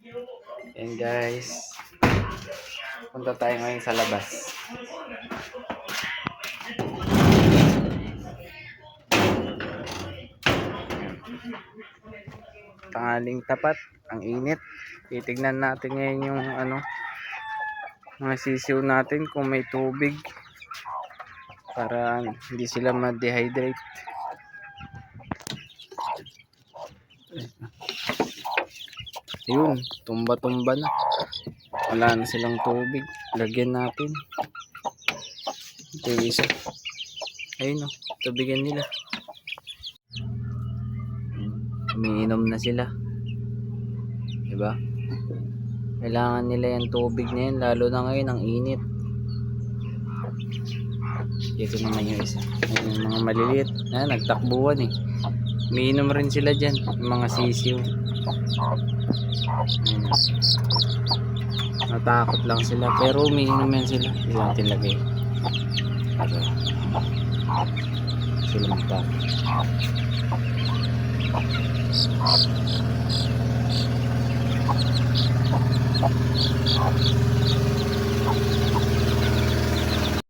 And guys, punta tayo ngayon sa labas. Tanghaling tapat, ang init. Titignan natin ngayon yung mga sisiw natin kung may tubig para hindi sila ma-dehydrate. Ayun, tumba-tumba na. Wala na silang tubig. Lagyan natin. Ito yung isa. Ayun o, tubigan nila. Umiinom na sila. Diba? Kailangan nila yung tubig na yun, lalo na ngayon ang init. Dito naman yung isa. Yung mga maliliit. Nagtakbuhan eh. Umiinom rin sila dyan, yung mga sisiw. Natakot lang sila, pero umiinom yan sila. Hindi natin lagay. Sila magtakot.